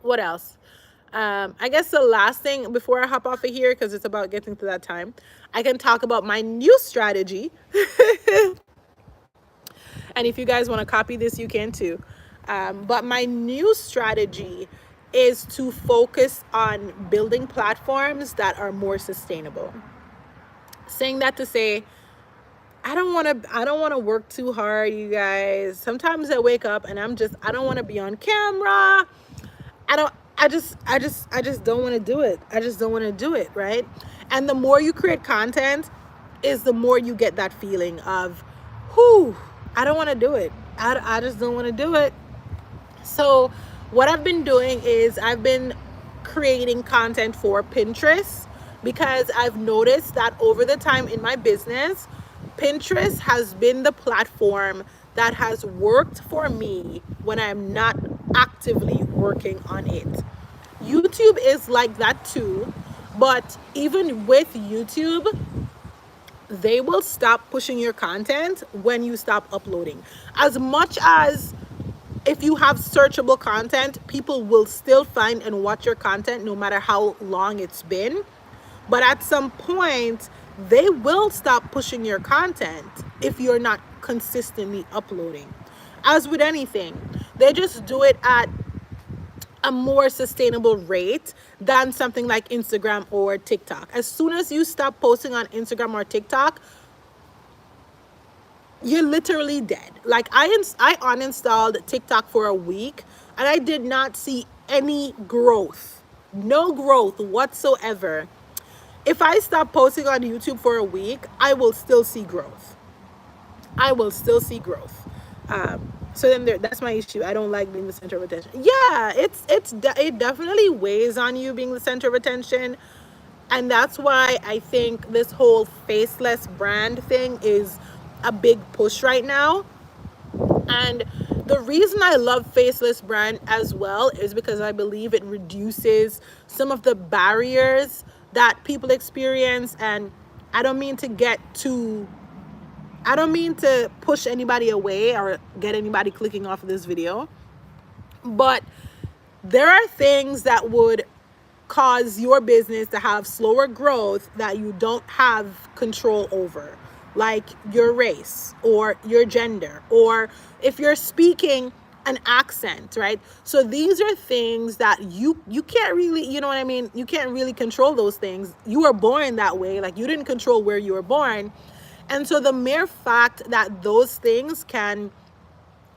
What else? I guess the last thing before I hop off of here, because it's about getting to that time, I can talk about my new strategy. And if you guys want to copy this, you can too. But my new strategy is to focus on building platforms that are more sustainable. Saying that to say, I don't want to work too hard, you guys. Sometimes I wake up and I don't want to be on camera. I just don't want to do it. I just don't want to do it, right? And the more you create content is the more you get that feeling of, whew, I don't want to do it. I just don't want to do it. So what I've been doing is I've been creating content for Pinterest, because I've noticed that over the time in my business, Pinterest has been the platform that has worked for me when I'm not actively working on it. YouTube is like that too, but even with YouTube, they will stop pushing your content when you stop uploading. As much as if you have searchable content, people will still find and watch your content no matter how long it's been. But at some point, they will stop pushing your content if you're not consistently uploading. As with anything, they just do it at a more sustainable rate than something like Instagram or TikTok. As soon as you stop posting on Instagram or TikTok, you're literally dead. Like I uninstalled TikTok for a week and I did not see any growth. No growth whatsoever. If I stop posting on YouTube for a week, I will still see growth. I will still see growth. So then that's my issue. I don't like being the center of attention. Yeah, it definitely weighs on you being the center of attention. And that's why I think this whole faceless brand thing is a big push right now. And the reason I love faceless brand as well is because I believe it reduces some of the barriers that people experience. And I don't mean to push anybody away or get anybody clicking off of this video, but there are things that would cause your business to have slower growth that you don't have control over, like your race or your gender, or if you're speaking an accent, right? So these are things that you can't really, you know what I mean? You can't really control those things. You were born that way. Like you didn't control where you were born. And so the mere fact that those things can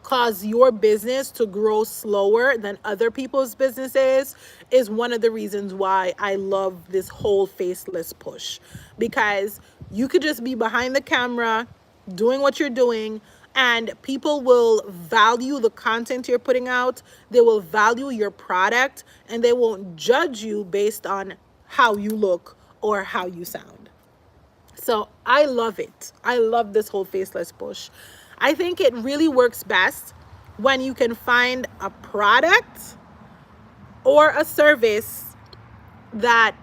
cause your business to grow slower than other people's businesses is one of the reasons why I love this whole faceless push, because you could just be behind the camera doing what you're doing and people will value the content you're putting out. They will value your product and they won't judge you based on how you look or how you sound. So I love it. I love this whole faceless push. I think it really works best when you can find a product or a service that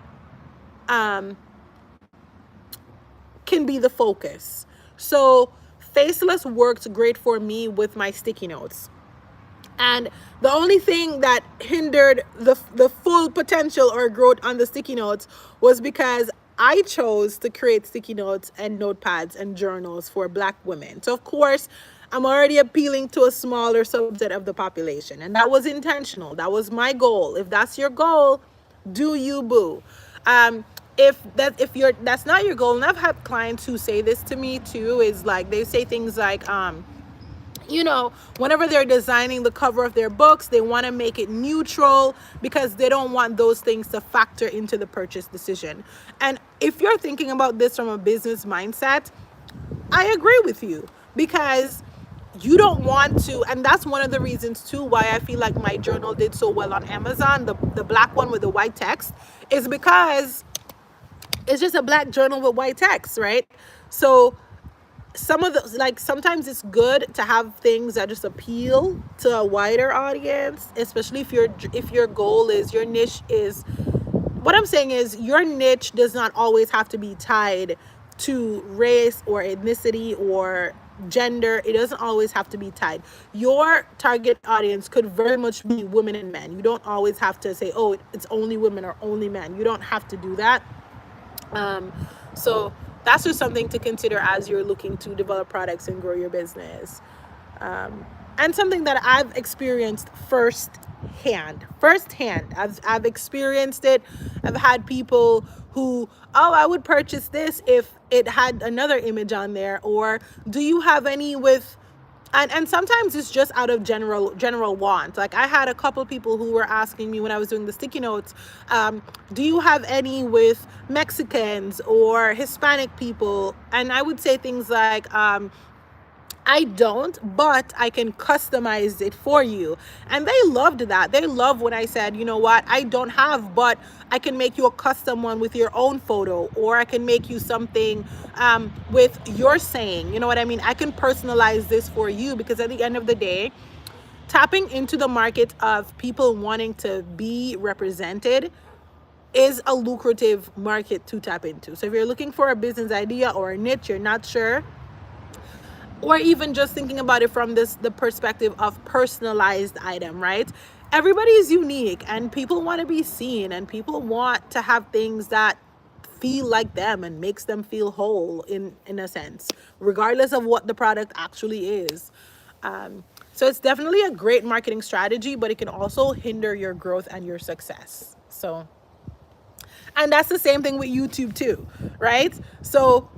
can be the focus. So Faceless worked great for me with my sticky notes. And the only thing that hindered the full potential or growth on the sticky notes was because I chose to create sticky notes and notepads and journals for Black women. So, of course, I'm already appealing to a smaller subset of the population. And that was intentional. That was my goal. If that's your goal, do you, boo. If that's not your goal, and I've had clients who say this to me too, is like they say things like, whenever they're designing the cover of their books, they want to make it neutral because they don't want those things to factor into the purchase decision. And if you're thinking about this from a business mindset, I agree with you, because you don't want to, and that's one of the reasons too why I feel like my journal did so well on Amazon, the black one with the white text, is because it's just a black journal with white text, right? So some of the, like, sometimes it's good to have things that just appeal to a wider audience, especially if your goal is, your niche is, what I'm saying is, your niche does not always have to be tied to race or ethnicity or gender. It doesn't always have to be tied. Your target audience could very much be women and men. You don't always have to say, oh, it's only women or only men. You don't have to do that. So that's just something to consider as you're looking to develop products and grow your business. And something that I've experienced firsthand. I've experienced it. I've had people who, oh, I would purchase this if it had another image on there, or do you have any with, and sometimes it's just out of general want. Like, I had a couple people who were asking me when I was doing the sticky notes, do you have any with Mexicans or Hispanic people? And I would say things like, I don't, but I can customize it for you. And they loved that. They love when I said, you know what, I don't have, but I can make you a custom one with your own photo, or I can make you something with your saying, you know what I mean? I can personalize this for you, because at the end of the day, tapping into the market of people wanting to be represented is a lucrative market to tap into. So if you're looking for a business idea or a niche, you're not sure, or even just thinking about it from the perspective of personalized item, right? Everybody is unique, and people want to be seen, and people want to have things that feel like them and makes them feel whole in a sense, regardless of what the product actually is. So it's definitely a great marketing strategy, but it can also hinder your growth and your success. So, and that's the same thing with YouTube too, right? So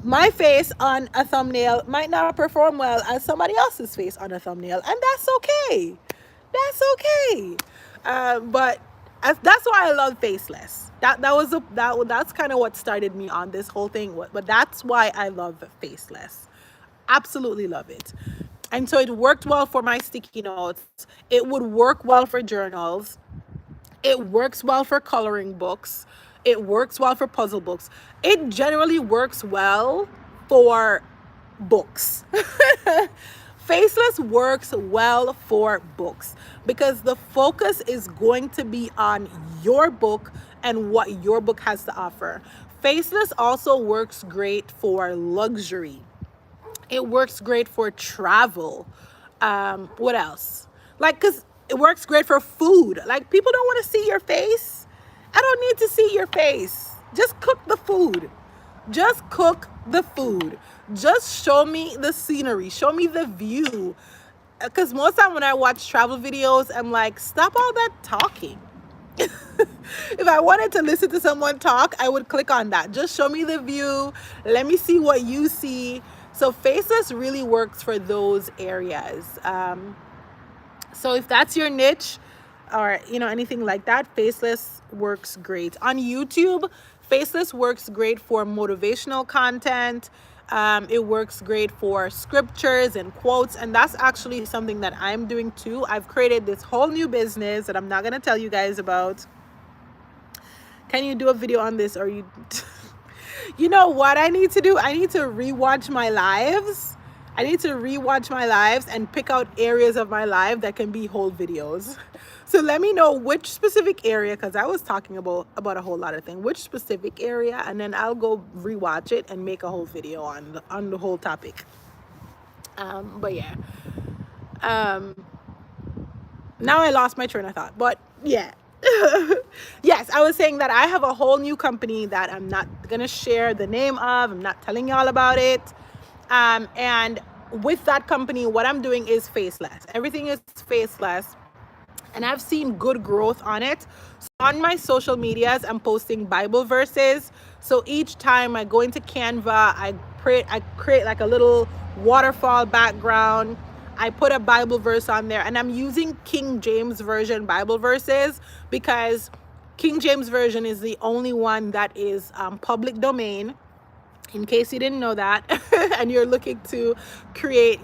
my face on a thumbnail might not perform well as somebody else's face on a thumbnail, and that's okay. That's okay. But that's why I love Faceless. That's kind of what started me on this whole thing. But that's why I love Faceless. Absolutely love it. And so it worked well for my sticky notes. It would work well for journals. It works well for coloring books. It works well for puzzle books. It generally works well for books. Faceless works well for books because the focus is going to be on your book and what your book has to offer. Faceless also works great for luxury. It works great for travel. What else? Like, because it works great for food. Like, people don't want to see your face. I don't need to see your face. Just cook the food. Just cook the food. Just show me the scenery. Show me the view. Because most time when I watch travel videos, I'm like, stop all that talking. If I wanted to listen to someone talk, I would click on that. Just show me the view. Let me see what you see. So Faceless really works for those areas. So if that's your niche or, anything like that, Faceless works great. On YouTube, Faceless works great for motivational content. It works great for scriptures and quotes. And that's actually something that I'm doing too. I've created this whole new business that I'm not going to tell you guys about. Can you do a video on this? Or you know what I need to do? I need to rewatch my lives. And pick out areas of my life that can be whole videos. So let me know which specific area, because I was talking about a whole lot of things, which specific area, and then I'll go rewatch it and make a whole video on the whole topic. But yeah, now I lost my train of thought, but yeah. Yes, I was saying that I have a whole new company that I'm not gonna share the name of. I'm not telling y'all about it. And with that company, what I'm doing is faceless. Everything is faceless, and I've seen good growth on it. So on my social medias, I'm posting Bible verses. So each time I go into Canva, I create like a little waterfall background. I put a Bible verse on there, and I'm using King James Version Bible verses because King James Version is the only one that is public domain, in case you didn't know that, and you're looking to create,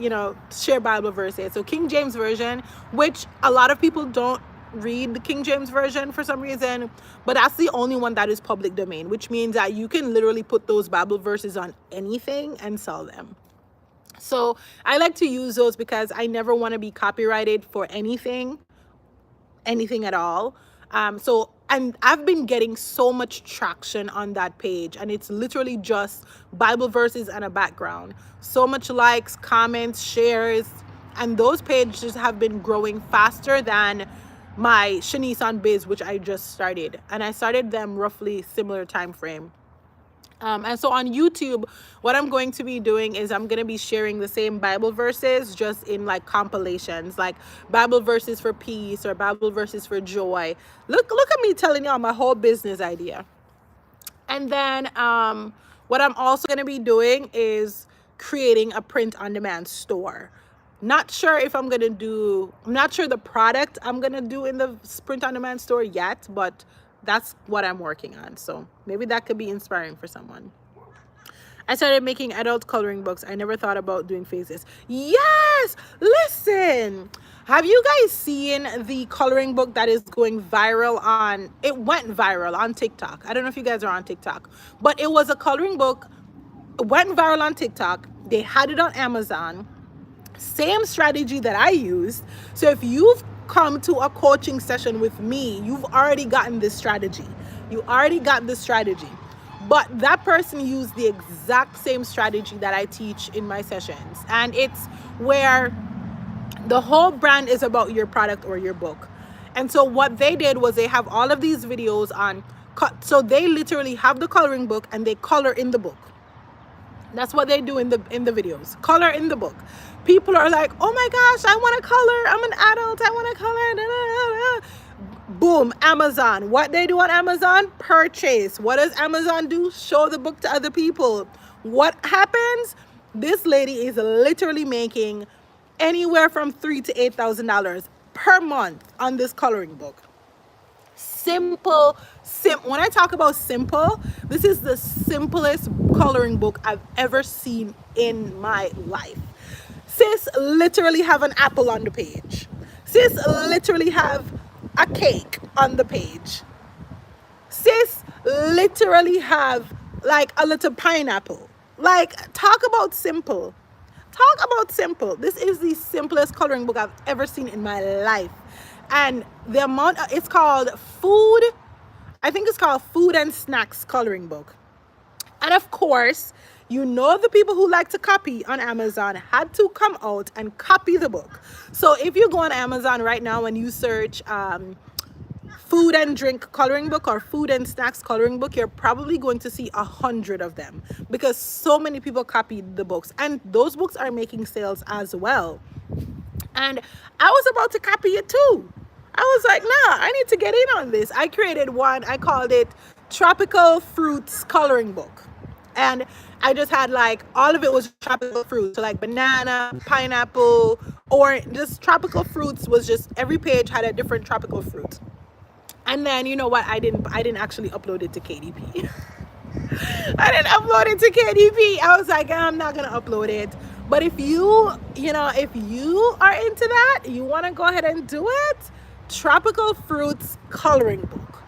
share Bible verses. So King James Version, which a lot of people don't read the King James Version for some reason, but that's the only one that is public domain, which means that you can literally put those Bible verses on anything and sell them. So I like to use those because I never want to be copyrighted for anything at all. And I've been getting so much traction on that page, and it's literally just Bible verses and a background. So much likes, comments, shares, and those pages have been growing faster than my Shanice on Biz, which I just started, and I started them roughly similar time frame. And so on YouTube, what I'm going to be doing is I'm going to be sharing the same Bible verses, just in like compilations, like Bible verses for peace or Bible verses for joy. Look at me telling y'all my whole business idea. And then what I'm also going to be doing is creating a print-on-demand store. Not sure I'm not sure the product I'm going to do in the print-on-demand store yet, but that's what I'm working on. So maybe that could be inspiring for someone. I started making adult coloring books. I never thought about doing faces. Yes, listen. Have you guys seen the coloring book that is going viral it went viral on TikTok. I don't know if you guys are on TikTok, but it was a coloring book. It went viral on TikTok. They had it on Amazon. Same strategy that I used. So if you've come to a coaching session with me, you've already gotten this strategy. You already got this strategy. But that person used the exact same strategy that I teach in my sessions. And it's where the whole brand is about your product or your book. And so what they did was they have all of these videos on, so they literally have the coloring book and they color in the book. That's what they do in the videos. Color in the book. People are like, oh my gosh, I want to color. I'm an adult. I want to color. Da, da, da, da. Boom, Amazon. What they do on Amazon? Purchase. What does Amazon do? Show the book to other people. What happens? This lady is literally making anywhere from $3,000 to $8,000 per month on this coloring book. Simple. When I talk about simple, this is the simplest coloring book I've ever seen in my life. Sis literally have an apple on the page. Sis literally have a cake on the page. Sis literally have like a little pineapple. Like, talk about simple. Talk about simple. This is the simplest coloring book I've ever seen in my life. And the amount, it's called Food, I think it's called Food and Snacks Coloring Book. And of course, the people who like to copy on Amazon had to come out and copy the book. So if you go on Amazon right now and you search food and drink coloring book or food and snacks coloring book, you're probably going to see 100 of them because so many people copied the books, and those books are making sales as well. And I was about to copy it too. I was like, nah, I need to get in on this. I created one. I called it Tropical Fruits Coloring Book. And I just had like, all of it was tropical fruits. So like banana, pineapple, or just tropical fruits was just, every page had a different tropical fruit. And then, you know what? I didn't actually upload it to KDP. I didn't upload it to KDP. I was like, I'm not going to upload it. But if you are into that, you want to go ahead and do it, Tropical Fruits Coloring Book.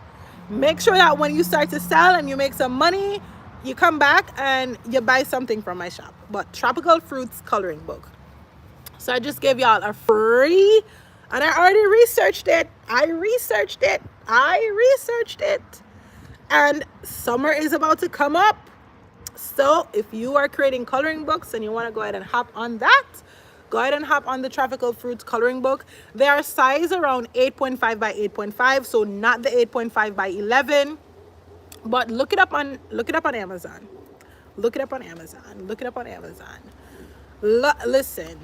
Make sure that when you start to sell and you make some money, you come back and you buy something from my shop. But Tropical Fruits Coloring Book. So I just gave y'all a free And I already researched it. And summer is about to come up. So if you are creating coloring books and you want to go ahead and hop on that, go ahead and hop on the Tropical Fruits coloring book. They are size around 8.5 by 8.5, so not the 8.5 by 11. But look it up on Amazon. Look it up on Amazon. Listen,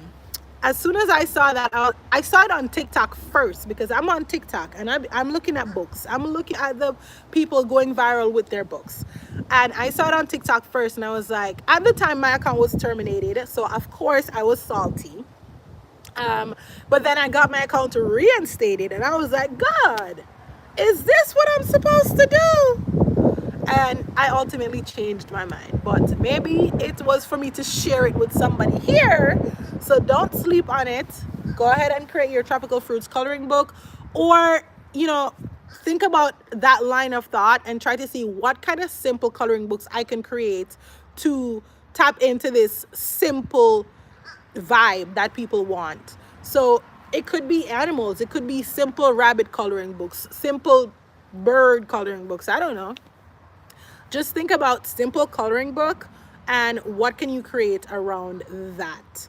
as soon as I saw that, I saw it on TikTok first because I'm on TikTok and I'm looking at books. I'm looking at the people going viral with their books. And I saw it on TikTok first and I was like, at the time my account was terminated. So of course I was salty. But then I got my account reinstated and I was like, God, is this what I'm supposed to do? And I ultimately changed my mind, but maybe it was for me to share it with somebody here. So don't sleep on it. Go ahead and create your Tropical Fruits coloring book, or think about that line of thought and try to see what kind of simple coloring books I can create to tap into this simple vibe that people want. So it could be animals, it could be simple rabbit coloring books, simple bird coloring books, I don't know. Just think about simple coloring book and what can you create around that.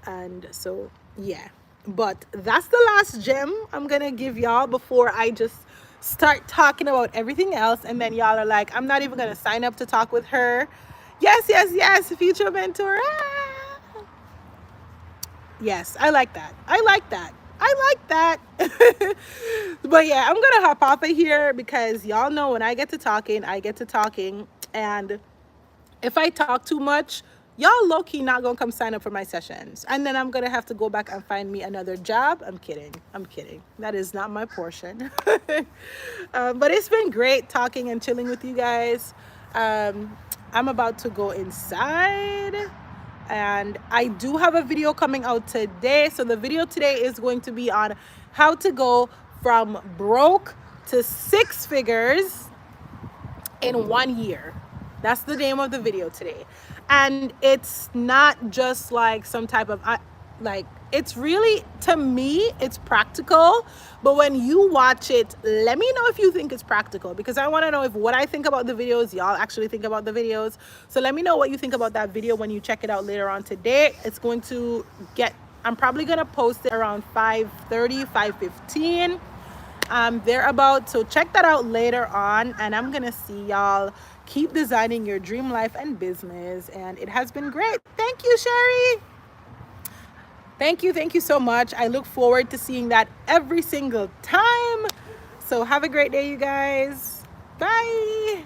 And so yeah, but that's the last gem I'm gonna give y'all before I just start talking about everything else, and then y'all are like, I'm not even gonna sign up to talk with her. Yes, future mentor. Yes, I like that. But yeah, I'm gonna hop off of here because y'all know when I get to talking, and if I talk too much, y'all low-key not gonna come sign up for my sessions, and then I'm gonna have to go back and find me another job. I'm kidding. That is not my portion. But it's been great talking and chilling with you guys. I'm about to go inside, and I do have a video coming out today. So the video today is going to be on how to go from broke to 6 figures in 1 year. That's the name of the video today. And it's not just like some type of it's really, to me, it's practical. But when you watch it, let me know if you think it's practical, because I want to know if what I think about the videos, y'all actually think about the videos. So let me know what you think about that video when you check it out later on today. It's going to I'm probably going to post it around 5:30, 5:15. Thereabout. So check that out later on, and I'm gonna see y'all. Keep designing your dream life and business, and it has been great. Thank you, Sherry. Thank you so much. I look forward to seeing that every single time. So have a great day, you guys. Bye.